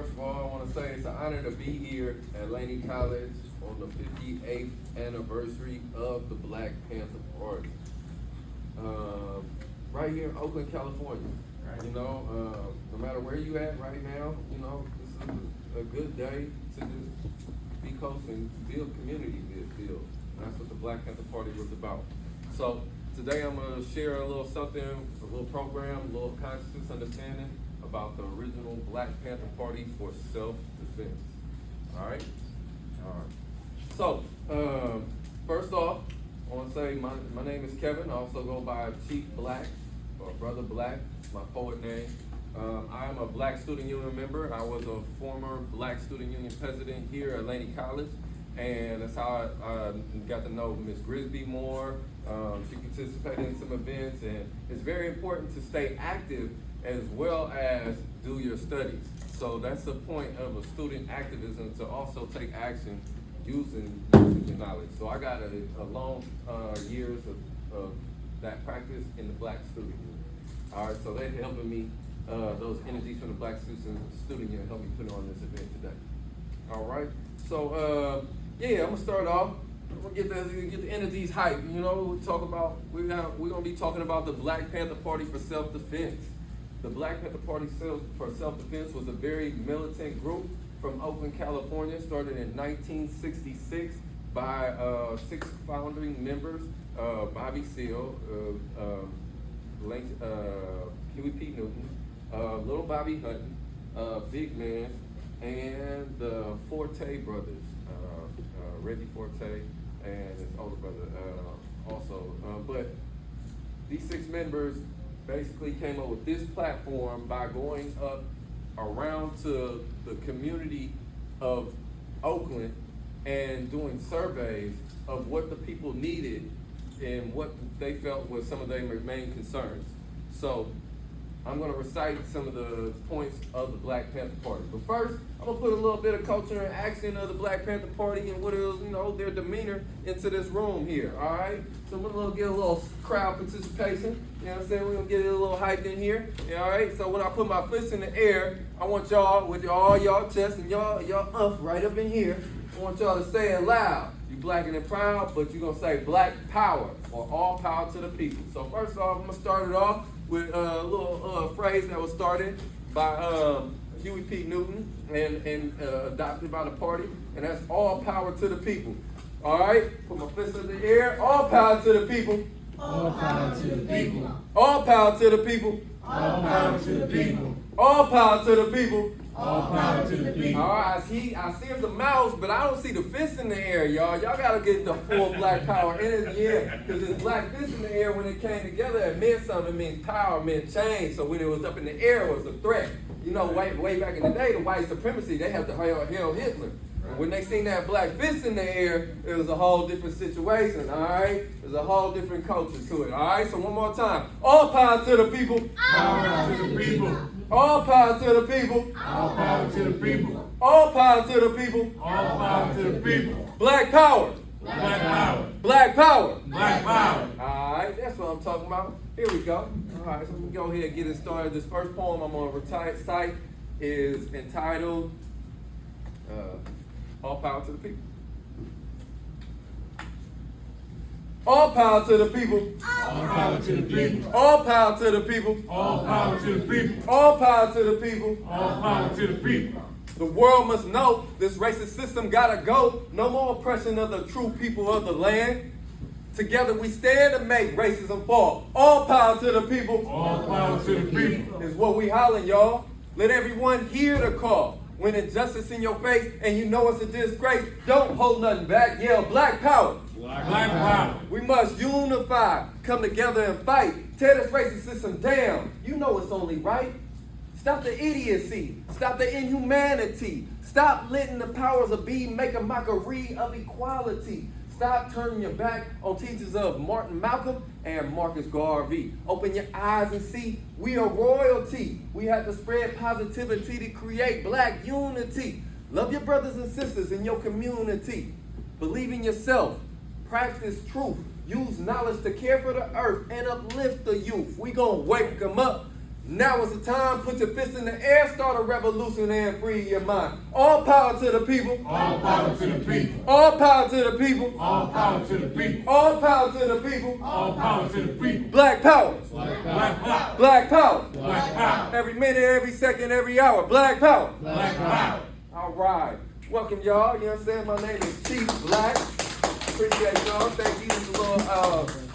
First of all, I want to say it's an honor to be here at Laney College on the 58th anniversary of the Black Panther Party. Right here in Oakland, California. Right. You know, no matter where you at right now, you know, this is a good day to just be close and build community, build. And that's what the Black Panther Party was about. So today I'm going to share a little something, a little program, a little conscious understanding about the original Black Panther Party for self-defense. All right? All right. So, first off, I want to say my name is Kevin. I also go by Chief Black or Brother Black. It's my poet name. I am a Black Student Union member. I was a former Black Student Union president here at Laney College. And that's how I got to know Miss Grisby more. She participated in some events, and it's very important to stay active as well as do your studies. So that's the point of a student activism, to also take action using your knowledge. So I got a long years of that practice in the Black Student Union. All right, so they're helping me, those energies from the Black Student Union help me put on this event today. All right, so yeah, I'm gonna start off. We're gonna get the energies hype. You know, we're gonna be talking about the Black Panther Party for self-defense. The Black Panther Party for self-defense was a very militant group from Oakland, California, started in 1966 by 6 founding members: Bobby Seale, Huey P. Newton, Little Bobby Hutton, Big Man, and the Forte brothers. Reggie Forte and his older brother also. But these 6 members basically came up with this platform by going up around to the community of Oakland and doing surveys of what the people needed and what they felt was some of their main concerns. So I'm going to recite some of the points of the Black Panther Party. But first, I'm going to put a little bit of culture and accent of the Black Panther Party and what is, their demeanor into this room here, all right? So we're going to get a little crowd participation. You know what I'm saying? We're going to get it a little hyped in here, all right? So when I put my fists in the air, I want y'all, with all y'all chests and y'all right up in here, I want y'all to say it loud. You black and proud, but you're going to say Black Power, or all power to the people. So first off, I'm going to start it off with a little phrase that was started by Huey P. Newton and adopted by the party, and that's all power to the people. All right, put my fist in the air. All power to the people. All power to the people. All power to the people. All power to the people. All power to the people. All power to the people. All right, I see the mouths, but I don't see the fists in the air, y'all. Y'all gotta get the full Black Power energy, yeah. Because this black fist in the air, when it came together, it meant something. It means power, it meant change. So when it was up in the air, it was a threat. You know, way back in the day, the white supremacy, they had to hail Hitler. And when they seen that black fist in the air, it was a whole different situation, all right? There's a whole different culture to it, all right? So one more time. All power to the people. All power to the people. All power to the people. All power to the people. All power to the people. All power to the people. Black power. Black power. Black power. Black power. All right, that's what I'm talking about. Here we go. All right, so we go ahead and get it started. This first poem I'm going to recite is entitled All Power to the People. All power to the people. All power to the people. All power to the people. All power to the people. All power to the people. All power to the people. The world must know this racist system gotta go. No more oppression of the true people of the land. Together we stand to make racism fall. All power to the people. All power to the people. Is what we hollering, y'all. Let everyone hear the call. When injustice in your face and you know it's a disgrace, don't hold nothing back. Yell Black Power. Black power. We must unify, come together and fight. Tear this racist system down. You know it's only right. Stop the idiocy. Stop the inhumanity. Stop letting the powers of be make a mockery of equality. Stop turning your back on teachers of Martin Malcolm and Marcus Garvey. Open your eyes and see we are royalty. We have to spread positivity to create black unity. Love your brothers and sisters in your community. Believe in yourself. Practice truth. Use knowledge to care for the earth and uplift the youth. We gonna wake them up. Now is the time. Put your fists in the air, start a revolution and free your mind. All power to the people. All power to the people. All power to the people. All power to the people. All power to the people. All power to the people. Black power. Black power. Black power. Black power. Every minute, every second, every hour. Black power. Black power. All right. Welcome, y'all. You know what I'm saying? My name is Chief Black. Appreciate y'all. Thank you. This is a little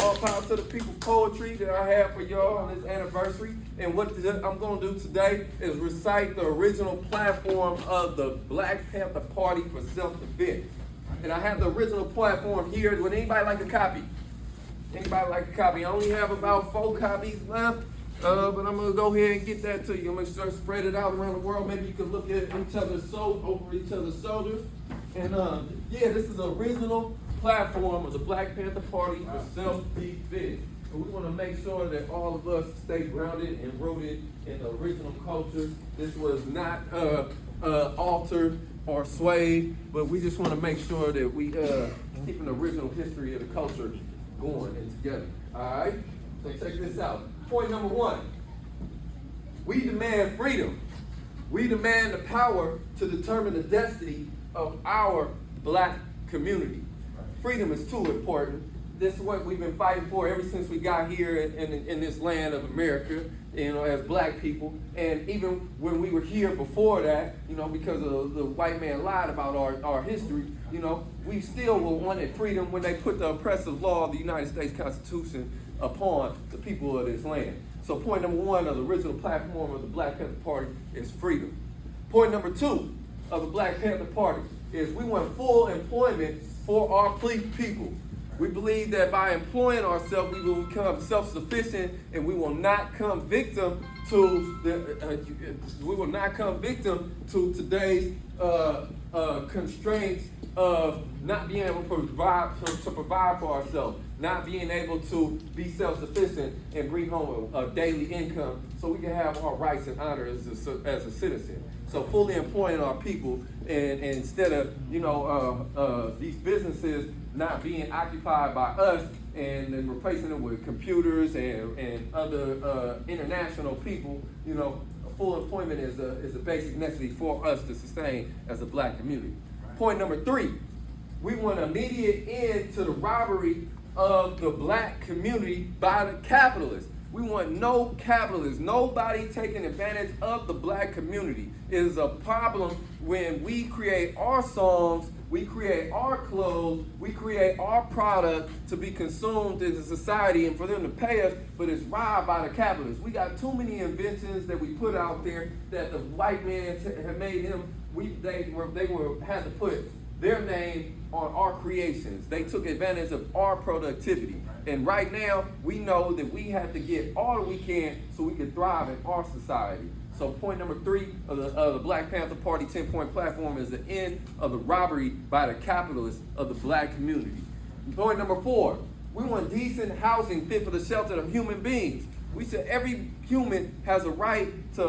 all power to the people poetry that I have for y'all on this anniversary. And what I'm going to do today is recite the original platform of the Black Panther Party for self-defense. And I have the original platform here. Would anybody like a copy? Anybody like a copy? I only have about 4 copies left. But I'm going to go ahead and get that to you. I'm going to start spread it out around the world. Maybe you can look at over each other's shoulders. And yeah, this is the original platform of the Black Panther Party for self-defense. And we want to make sure that all of us stay grounded and rooted in the original culture. This was not altered or swayed, but we just want to make sure that we keep the original history of the culture going and together. All right? So check this out. Point number 1. We demand freedom. We demand the power to determine the destiny of our black community. Freedom is too important. This is what we've been fighting for ever since we got here in this land of America, you know, as black people. And even when we were here before that, you know, because of the white man lied about our history, you know, we still wanted freedom when they put the oppressive law of the United States Constitution upon the people of this land. So point number 1 of the original platform of the Black Panther Party is freedom. Point number 2 of the Black Panther Party is we want full employment for our people. We believe that by employing ourselves, we will become self-sufficient, and we will not come victim to today's constraints of not being able to provide for ourselves, not being able to be self-sufficient and bring home a daily income, so we can have our rights and honor as a citizen. So fully employing our people, and instead of these businesses not being occupied by us and then replacing them with computers and other international people, you know, full employment is a basic necessity for us to sustain as a black community. Point number 3, we want an immediate end to the robbery of the black community by the capitalists. We want no capitalists, nobody taking advantage of the black community. It is a problem when we create our songs, we create our clothes, we create our product to be consumed in the society and for them to pay us, but it's robbed by the capitalists. We got too many inventions that we put out there that the white man have made him. They had to put their name on our creations. They took advantage of our productivity. And right now, we know that we have to get all that we can so we can thrive in our society. So point number 3 of the Black Panther Party 10-point platform is the end of the robbery by the capitalists of the black community. Point number 4, we want decent housing fit for the shelter of human beings. We said every human has a right to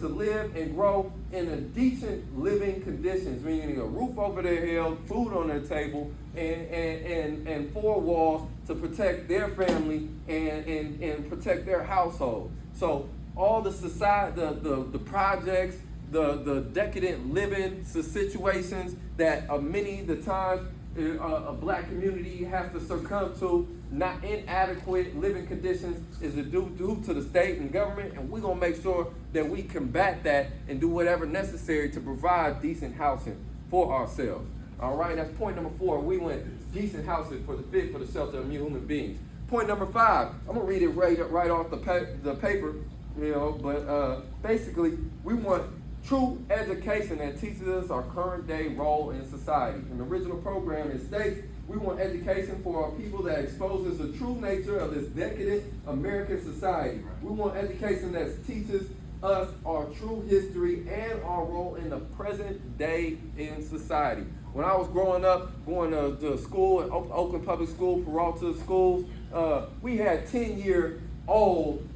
live and grow in a decent living conditions, meaning a roof over their head, food on their table, and 4 walls to protect their family and protect their household. So all the society, the projects, the decadent living situations that many of the times a black community has to succumb to, not inadequate living conditions, is due to the state and government, and we're going to make sure that we combat that and do whatever necessary to provide decent housing for ourselves. All right, that's point number 4. We want decent housing for the shelter of human beings. Point number 5, I'm going to read it right off the paper, you know, but basically we want true education that teaches us our current day role in society. In the original program, it states we want education for our people that exposes the true nature of this decadent American society. We want education that teaches us our true history and our role in the present day in society. When I was growing up, going to school at Oakland Public School, Peralta schools, we had 10-year-old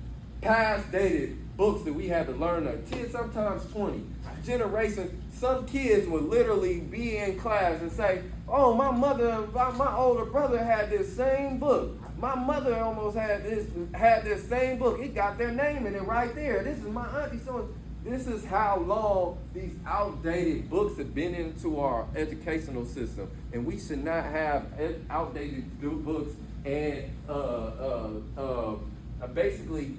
past dated books that we had to learn, 10, sometimes 20 generations. Some kids would literally be in class and say, oh, my older brother had this same book. My mother almost had this same book. It got their name in it right there. This is my auntie. So this is how long these outdated books have been into our educational system. And we should not have outdated books and basically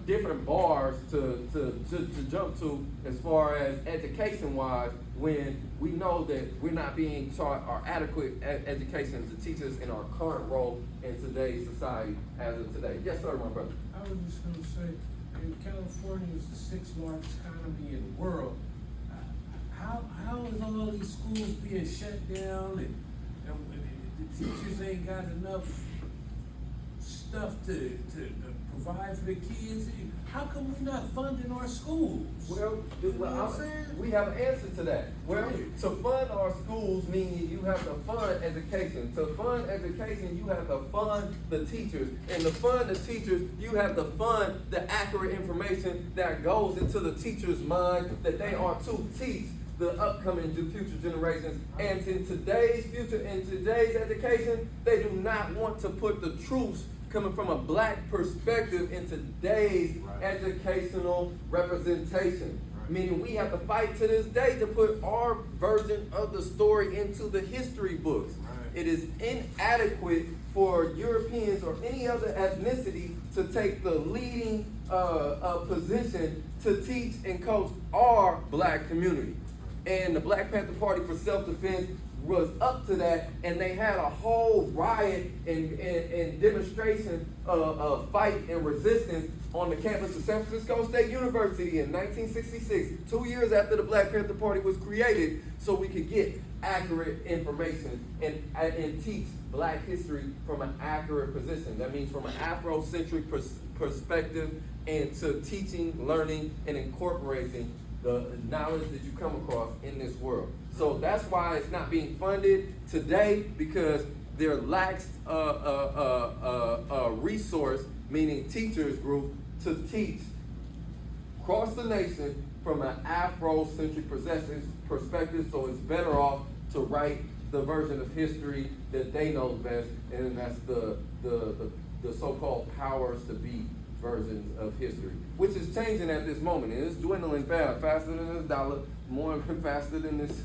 different bars to jump to as far as education-wise, when we know that we're not being taught our adequate education to teach us in our current role in today's society as of today. Yes, sir, my brother. I was just going to say, California is the sixth largest economy in the world. How is all these schools being shut down and the teachers ain't got enough stuff to provide for the kids? How come we're not funding our schools? Well, you know what I'm saying? we have an answer to that. Well, to fund our schools means you have to fund education. To fund education, you have to fund the teachers. And to fund the teachers, you have to fund the accurate information that goes into the teacher's mind that they are to teach the upcoming future generations. And in today's education, they do not want to put the truths coming from a black perspective in today's educational representation. Meaning we have to fight to this day to put our version of the story into the history books. It is inadequate for Europeans or any other ethnicity to take the leading position to teach and coach our black community. And the Black Panther Party for Self-Defense was up to that, and they had a whole riot and demonstration of fight and resistance on the campus of San Francisco State University in 1966, 2 years after the Black Panther Party was created, so we could get accurate information and teach black history from an accurate position. That means from an Afrocentric perspective, and to teaching, learning, and incorporating the knowledge that you come across in this world. So that's why it's not being funded today, because there lacks a resource, meaning teachers group, to teach across the nation from an Afrocentric perspective. So it's better off to write the version of history that they know best, and that's the so-called powers to be versions of history, which is changing at this moment, and it's dwindling faster than this dollar, more faster than this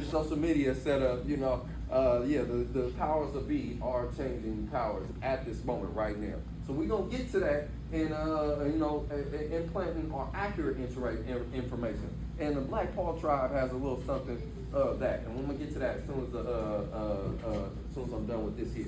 social media setup. The powers that be are changing powers at this moment right now. So we're gonna get to that and implanting our accurate information. And the blackpawtribe has a little something of that, and I'm gonna get to that as soon as I'm done with this here.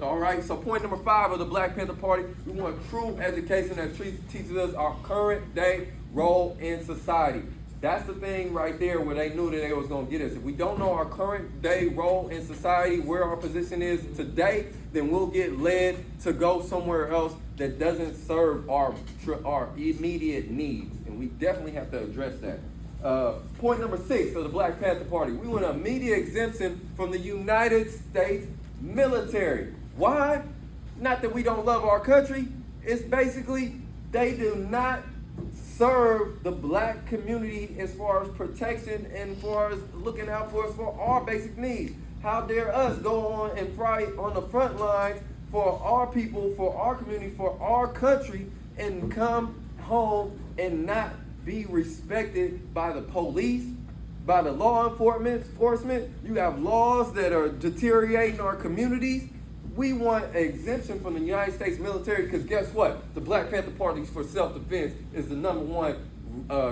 All right, so point number 5 of the Black Panther Party, we want true education that teaches us our current day role in society. That's the thing right there where they knew that they was going to get us. If we don't know our current day role in society, where our position is today, then we'll get led to go somewhere else that doesn't serve our immediate needs. And we definitely have to address that. Point number 6 of the Black Panther Party, we want an immediate exemption from the United States military. Why? Not that we don't love our country. It's basically they do not serve the black community as far as protection and as far as looking out for us for our basic needs. How dare us go on and fight on the front lines for our people, for our community, for our country, and come home and not be respected by the police, by the law enforcement. You have laws that are deteriorating our communities. We want an exemption from the United States military, because guess what? The Black Panther Party for Self-Defense is the #1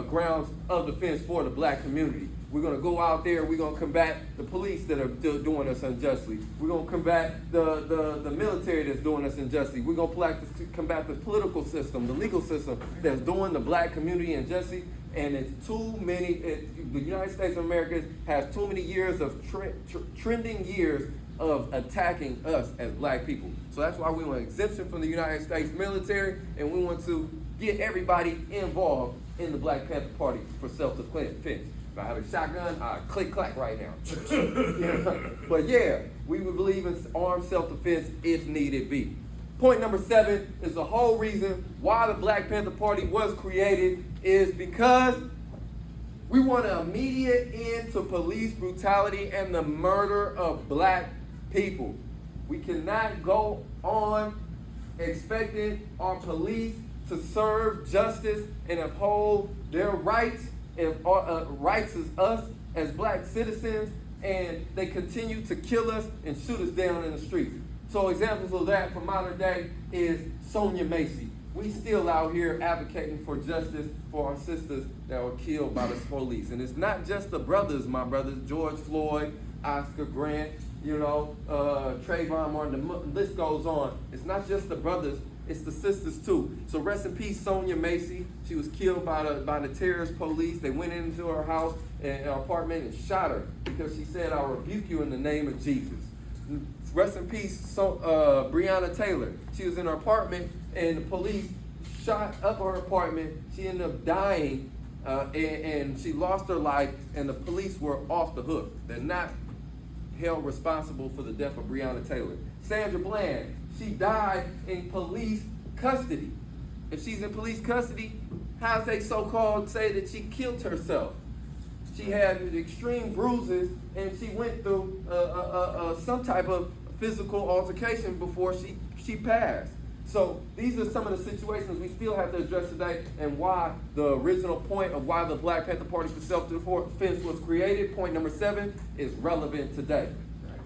grounds of defense for the black community. We're going to go out there, we're going to combat the police that are doing us unjustly. We're going to combat the military that's doing us unjustly. We're going to combat the political system, the legal system that's doing the black community unjustly. And it's too many, the United States of America has too many years of trending years of attacking us as black people. So that's why we want an exemption from the United States military, and we want to get everybody involved in the Black Panther Party for self-defense. If I had a shotgun, I'd click-clack right now. But yeah, we would believe in armed self-defense if needed be. Point number 7 is the whole reason why the Black Panther Party was created is because we want an immediate end to police brutality and the murder of black people. We cannot go on expecting our police to serve justice and uphold their rights and rights as us as black citizens, and they continue to kill us and shoot us down in the streets. So examples of that from modern day is Sonia Macy. We still out here advocating for justice for our sisters that were killed by the police. And it's not just the brothers, my brothers, George Floyd, Oscar Grant, Trayvon Martin, the list goes on. It's not just the brothers, it's the sisters too. So rest in peace, Sonia Macy. She was killed by the terrorist police. They went into her house and her apartment and shot her because she said, "I rebuke you in the name of Jesus." Rest in peace, Breonna Taylor. She was in her apartment and the police shot up her apartment. She ended up dying and she lost her life, and the police were off the hook. They're not held responsible for the death of Breonna Taylor. Sandra Bland, she died in police custody. If she's in police custody, how's they so-called say that she killed herself? She had extreme bruises and she went through some type of physical altercation before she passed. So these are some of the situations we still have to address today, and why the original point of why the Black Panther Party for Self-Defense was created, point number 7, is relevant today.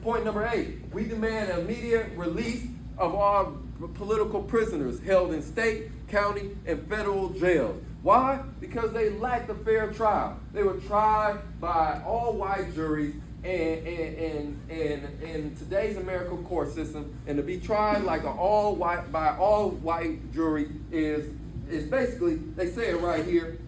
Point number 8, we demand an immediate release of all political prisoners held in state, county, and federal jails. Why? Because they lacked a fair trial. They were tried by all-white juries in today's American court system, and to be tried like an all-white jury is basically, they say it right here,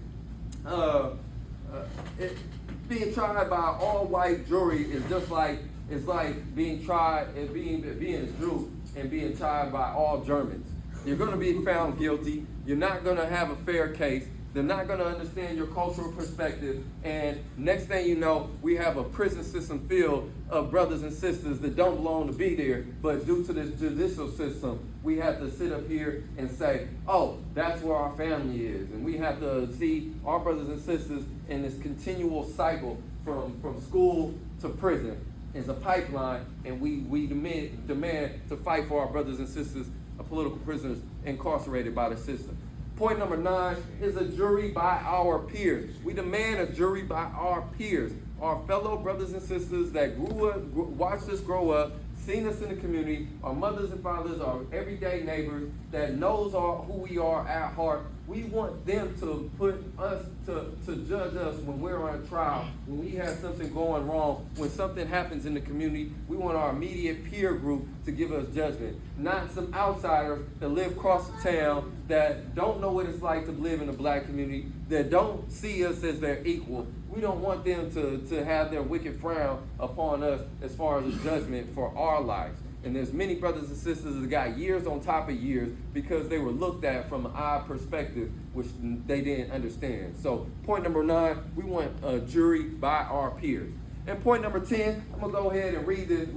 being tried by an all-white jury is just like, it's like being tried and being a Jew and being tried by all Germans. You're going to be found guilty. You're not going to have a fair case. They're not going to understand your cultural perspective. And next thing you know, we have a prison system filled of brothers and sisters that don't belong to be there. But due to this judicial system, we have to sit up here and say, oh, that's where our family is. And we have to see our brothers and sisters in this continual cycle from school to prison. It's a pipeline, and we demand to fight for our brothers and sisters, political prisoners incarcerated by the system. Point number 9 is a jury by our peers. We demand a jury by our peers, our fellow brothers and sisters that watched us grow up, seen us in the community, our mothers and fathers, our everyday neighbors that knows who we are at heart. We want them to put us, to judge us when we're on trial, when we have something going wrong, when something happens in the community. We want our immediate peer group to give us judgment, not some outsiders that live across the town that don't know what it's like to live in a black community, that don't see us as their equal. We don't want them to have their wicked frown upon us as far as a judgment for our lives. And there's many brothers and sisters that got years on top of years because they were looked at from an odd perspective, which they didn't understand. So point number 9, we want a jury by our peers. And point number 10, I'm gonna go ahead and read this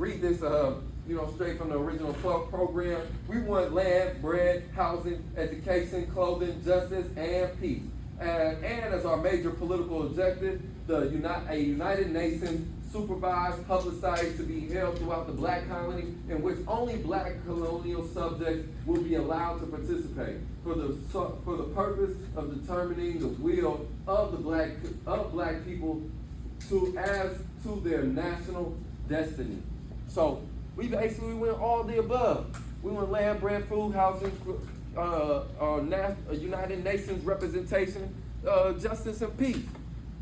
straight from the original program. We want land, bread, housing, education, clothing, justice, and peace. And as our major political objective, a United Nations supervised, publicized to be held throughout the black colony, in which only black colonial subjects will be allowed to participate for the purpose of determining the will of the black people as to their national destiny. So we basically went all the above. We want land, bread, food, housing, United Nations representation, justice, and peace.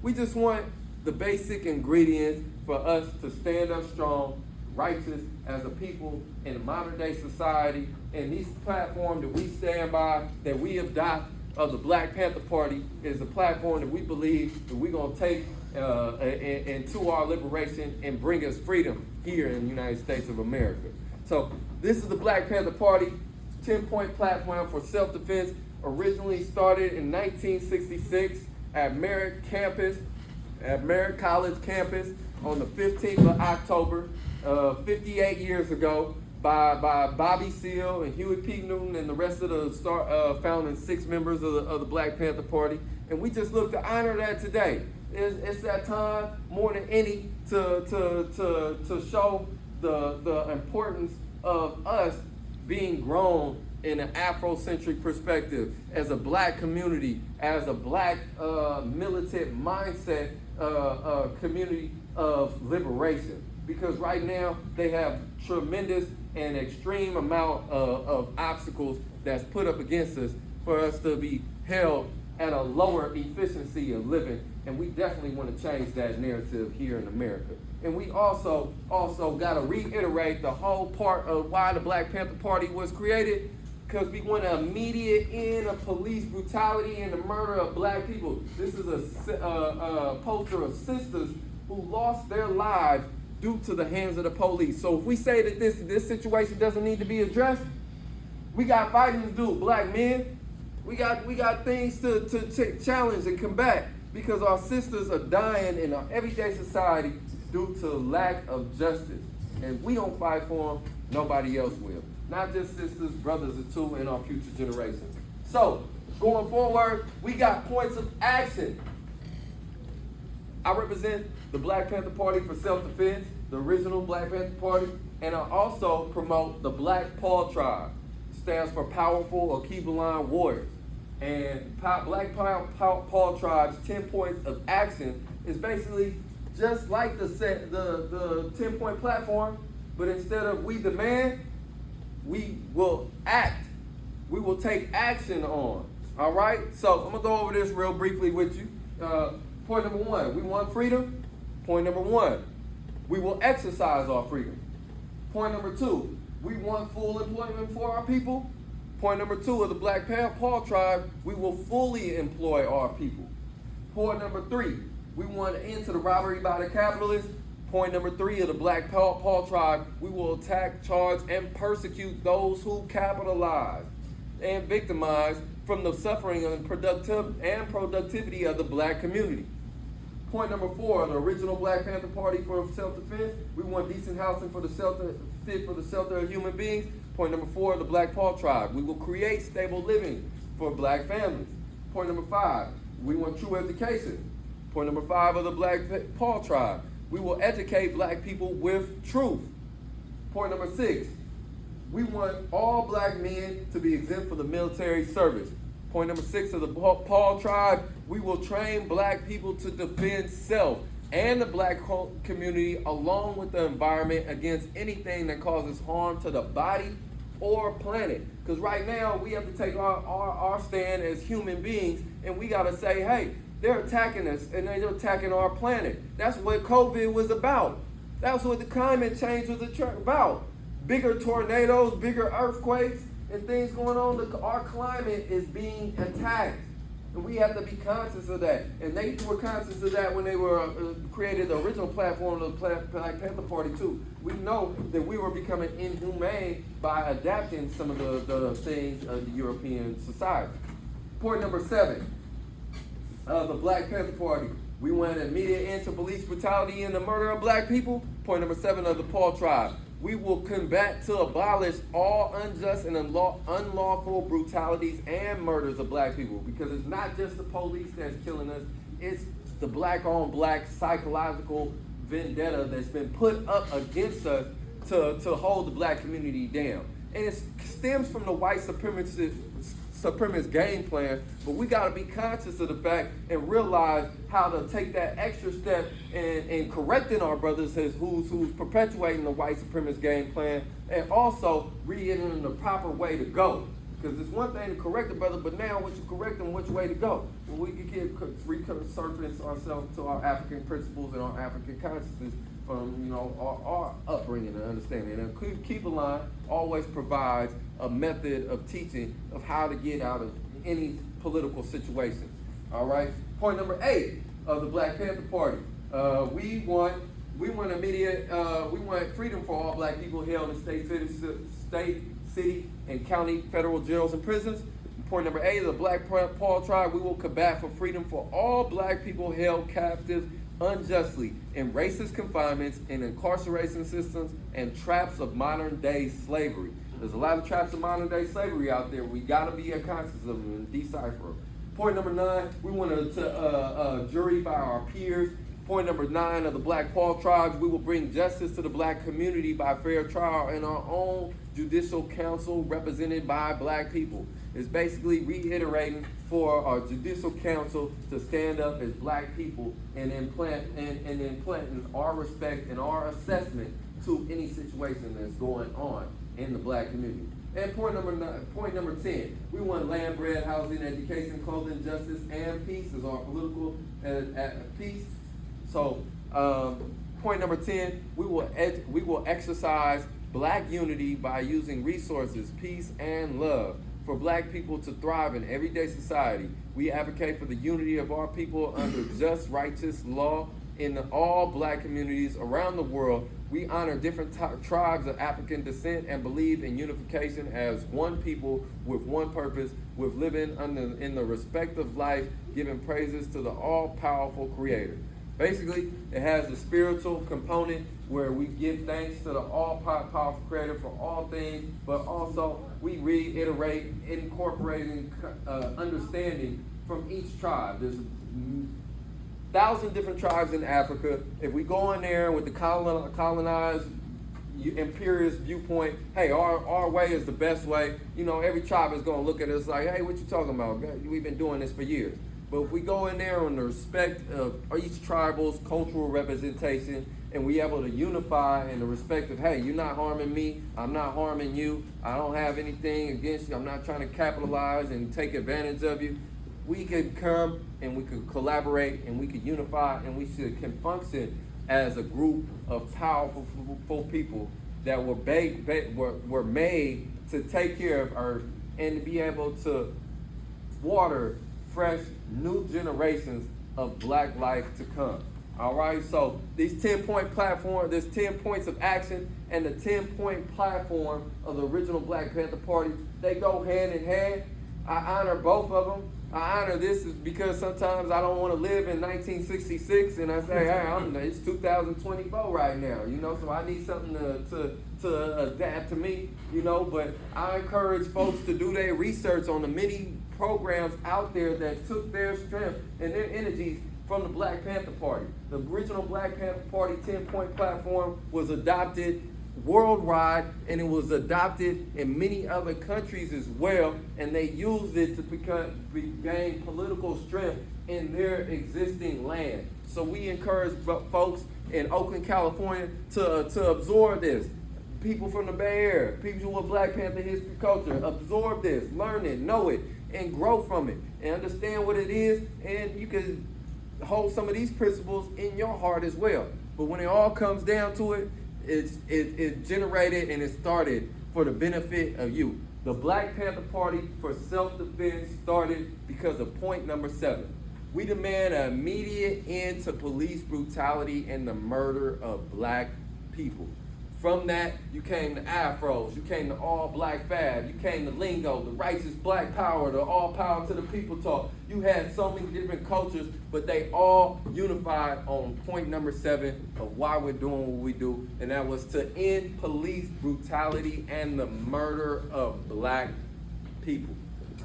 We just want the basic ingredients for us to stand up strong, righteous as a people in a modern day society. And this platform that we stand by, that we adopt of the Black Panther Party, is a platform that we believe that we're going to take into our liberation and bring us freedom here in the United States of America. So this is the Black Panther Party 10-point platform for self-defense, originally started in 1966 at Merritt College campus on the 15th of October, 58 years ago. by Bobby Seale and Huey P. Newton and the rest of the founding 6 members of the Black Panther Party. And we just look to honor that today. It's that time more than any to show the importance of us being grown in an Afrocentric perspective as a black community, as a black militant mindset community of liberation. Because right now they have tremendous and extreme amount of obstacles that's put up against us for us to be held at a lower efficiency of living. And we definitely want to change that narrative here in America. And we also got to reiterate the whole part of why the Black Panther Party was created, because we want an immediate end of police brutality and the murder of black people. This is a poster of sisters who lost their lives due to the hands of the police. So if we say that this situation doesn't need to be addressed, we got fighting to do, black men. We got things to challenge and combat, because our sisters are dying in our everyday society due to lack of justice. And we don't fight for them, nobody else will. Not just sisters, brothers or two, and our future generations. So, going forward, we got points of action. I represent the Black Panther Party for Self-Defense, the original Black Panther Party, and I also promote the blackpawtribe. It stands for Powerful or Keep-A-Line Warriors. And blackpawtribe's 10 points of action is basically just like the 10-point platform, but instead of we demand, we will act. We will take action on. All right? So I'm going to go over this real briefly with you. Point number 1, we want freedom. Point number 1, we will exercise our freedom. Point number 2, we want full employment for our people. Point number 2 of the Black Pawtribe, we will fully employ our people. Point number 3, we want an end to the robbery by the capitalists. Point number 3 of the Black Pawtribe, we will attack, charge, and persecute those who capitalize and victimize from the suffering and productivity of the black community. Point number 4, the original Black Panther Party for Self-Defense, we want decent housing for the shelter, fit for the shelter of human beings. Point number 4, the Black Pawtribe, we will create stable living for black families. Point number 5, we want true education. Point number 5 of the Black Pawtribe, we will educate black people with truth. Point number 6, we want all black men to be exempt from the military service. Point number 6 of the Pawtribe, we will train black people to defend self and the black community along with the environment against anything that causes harm to the body or planet. Because right now we have to take our stand as human beings, and we got to say, hey, they're attacking us and they're attacking our planet. That's what COVID was about. That's what the climate change was about. Bigger tornadoes, bigger earthquakes, and things going on. Our climate is being attacked. And we have to be conscious of that. And they were conscious of that when they were created the original platform of the Black Panther Party too. We know that we were becoming inhumane by adapting some of the things of the European society. Point number 7 of the Black Panther Party, we want an immediate end to police brutality and the murder of black people. Point number 7 of the Pawtribe, we will combat to abolish all unjust and unlawful brutalities and murders of black people, because it's not just the police that's killing us, it's the black on black psychological vendetta that's been put up against us to hold the black community down. And it stems from the white supremacist game plan, but we got to be conscious of the fact and realize how to take that extra step in correcting our brothers who's perpetuating the white supremacist game plan, and also reiterating the proper way to go. Because it's one thing to correct the brother, but now once you correct them, which way to go? Well, we can resurface ourselves to our African principles and our African consciousness from our upbringing and understanding. And Keep-A-Line always provides a method of teaching of how to get out of any political situation. All right. Point number 8 of the Black Panther Party, we want freedom for all black people held in state, city, and county federal jails and prisons. Point number 8 of the Black Pawtribe, we will combat for freedom for all black people held captive unjustly in racist confinements, in incarceration systems, and traps of modern day slavery. There's a lot of traps of modern day slavery out there. We gotta be conscious of them and decipher them. Point number 9, we want to jury by our peers. Point number 9 of the blackpawtribe, we will bring justice to the black community by fair trial in our own judicial council represented by black people. It's basically reiterating for our judicial council to stand up as black people and implanting our respect and our assessment to any situation that's going on in the black community. And point number 10, we want land, bread, housing, education, clothing, justice, and peace as our political peace. So, point number 10, we will exercise black unity by using resources, peace, and love for black people to thrive in everyday society. We advocate for the unity of our people under just, righteous law in all black communities around the world. We honor different tribes of African descent and believe in unification as one people with one purpose, with living in the respect of life, giving praises to the all-powerful Creator. Basically, it has a spiritual component where we give thanks to the all-powerful Creator for all things, but also we reiterate incorporating understanding from each tribe. There's 1,000 different tribes in Africa. If we go in there with the colonized imperialist viewpoint, hey, our way is the best way, you know, every tribe is going to look at us like, hey, what you talking about? We've been doing this for years. But if we go in there on the respect of each tribal's cultural representation, and we able to unify in the respect of, hey, you're not harming me, I'm not harming you, I don't have anything against you, I'm not trying to capitalize and take advantage of you, we could come and we could collaborate and we could unify and we can function as a group of powerful people that were made to take care of Earth and to be able to water fresh new generations of black life to come. All right, so these 10-point platform, there's 10 points of action, and the 10-point platform of the original Black Panther Party, they go hand in hand. I honor both of them. I honor this is because sometimes I don't want to live in 1966, and I say, hey, it's 2024 right now, you know, so I need something to adapt to me, you know, but I encourage folks to do their research on the many programs out there that took their strength and their energies from the Black Panther Party. The original Black Panther Party 10-point platform was adopted worldwide, and it was adopted in many other countries as well, and they used it to gain political strength in their existing land. So we encourage folks in Oakland, California to absorb this. People from the Bay Area, people with Black Panther history culture, absorb this, learn it, know it, and grow from it, and understand what it is, and you can hold some of these principles in your heart as well. But when it all comes down to it, it's generated and it started for the benefit of you. The Black Panther Party for self-defense started because of point number 7. We demand an immediate end to police brutality and the murder of black people. From that, you came to afros, you came to all black fab, you came to lingo, the righteous black power, the all power to the people talk. You had so many different cultures, but they all unified on point number 7 of why we're doing what we do, and that was to end police brutality and the murder of black people.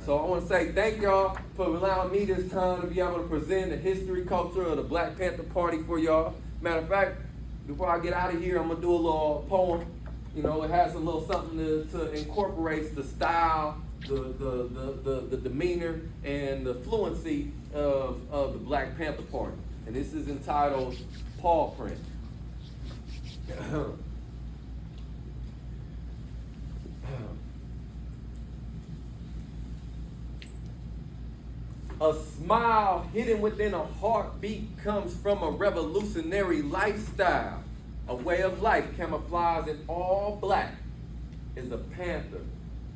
So I want to say thank y'all for allowing me this time to be able to present the history, culture of the Black Panther Party for y'all. Matter of fact, before I get out of here, I'm going to do a little poem. You know, it has a little something to incorporate the style, the demeanor, and the fluency of the Black Panther Party. And this is entitled Paw Print. A smile hidden within a heartbeat comes from a revolutionary lifestyle. A way of life camouflaged in all black is a panther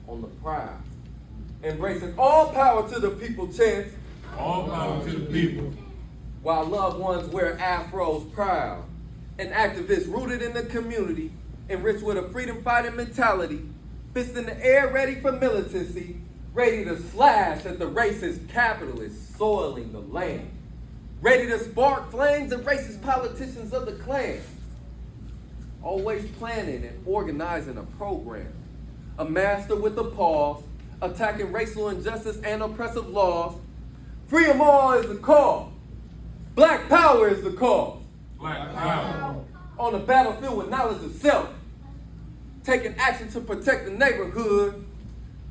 on the prowl. Embracing all power to the people chants. All power to the people. While loved ones wear afros proud. An activist rooted in the community, enriched with a freedom fighting mentality. Fist in the air ready for militancy. Ready to slash at the racist capitalists soiling the land. ready to spark flames and racist politicians of the Klan. Always planning and organizing a program. A master with a pause, attacking racial injustice and oppressive laws. Free 'em all is the call. Black power is the cause. Black power. On the battlefield with knowledge of self. Taking action to protect the neighborhood.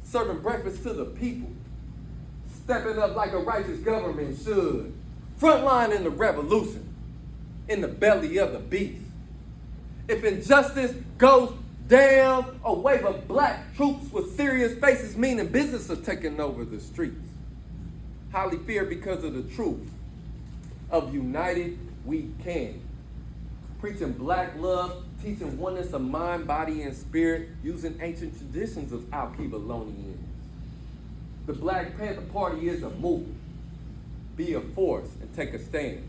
Serving breakfast to the people. Stepping up like a righteous government should. Frontline in the revolution. In the belly of the beast. If injustice goes down, a wave of black troops with serious faces, meaning business are taking over the streets. Highly feared because of the truth of united we can. Preaching black love, teaching oneness of mind, body, and spirit, using ancient traditions of Al-Kibbalonians. The Black Panther Party is a movement. Be a force and take a stand.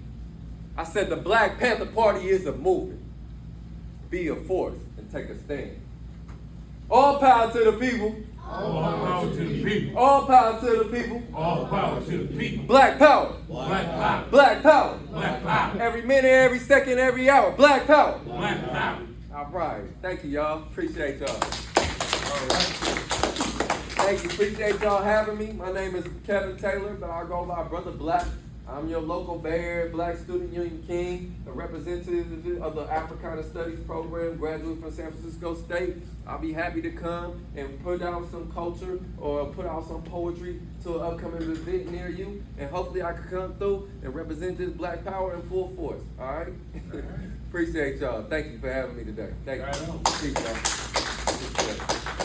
I said the Black Panther Party is a movement. Be a force and take a stand. All power to the people. All power to the people. All power to the people. All power to the people. Black power. Black power. Black power. Black power. Every minute, every second, every hour. Black power. Black power. All right. Thank you, y'all. Appreciate y'all. All right. Thank you. Appreciate y'all having me. My name is Kevin Taylor, but I go by Brother Black. I'm your local Bay Area Black Student Union King, a representative of the Africana Studies program, graduate from San Francisco State. I'll be happy to come and put out some culture or put out some poetry to an upcoming event near you, and hopefully I can come through and represent this Black Power in full force. All right? Appreciate y'all. Thank you for having me today. Thank you. Right on. Peace, y'all.